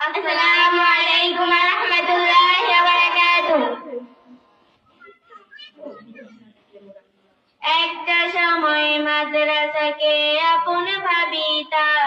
আসসালামু আলাইকুম ওয়া রাহমাতুল্লাহি ওয়া বারাকাতুহু। একটা সময় মাদ্রাসাকে আপন ভাবিতাম,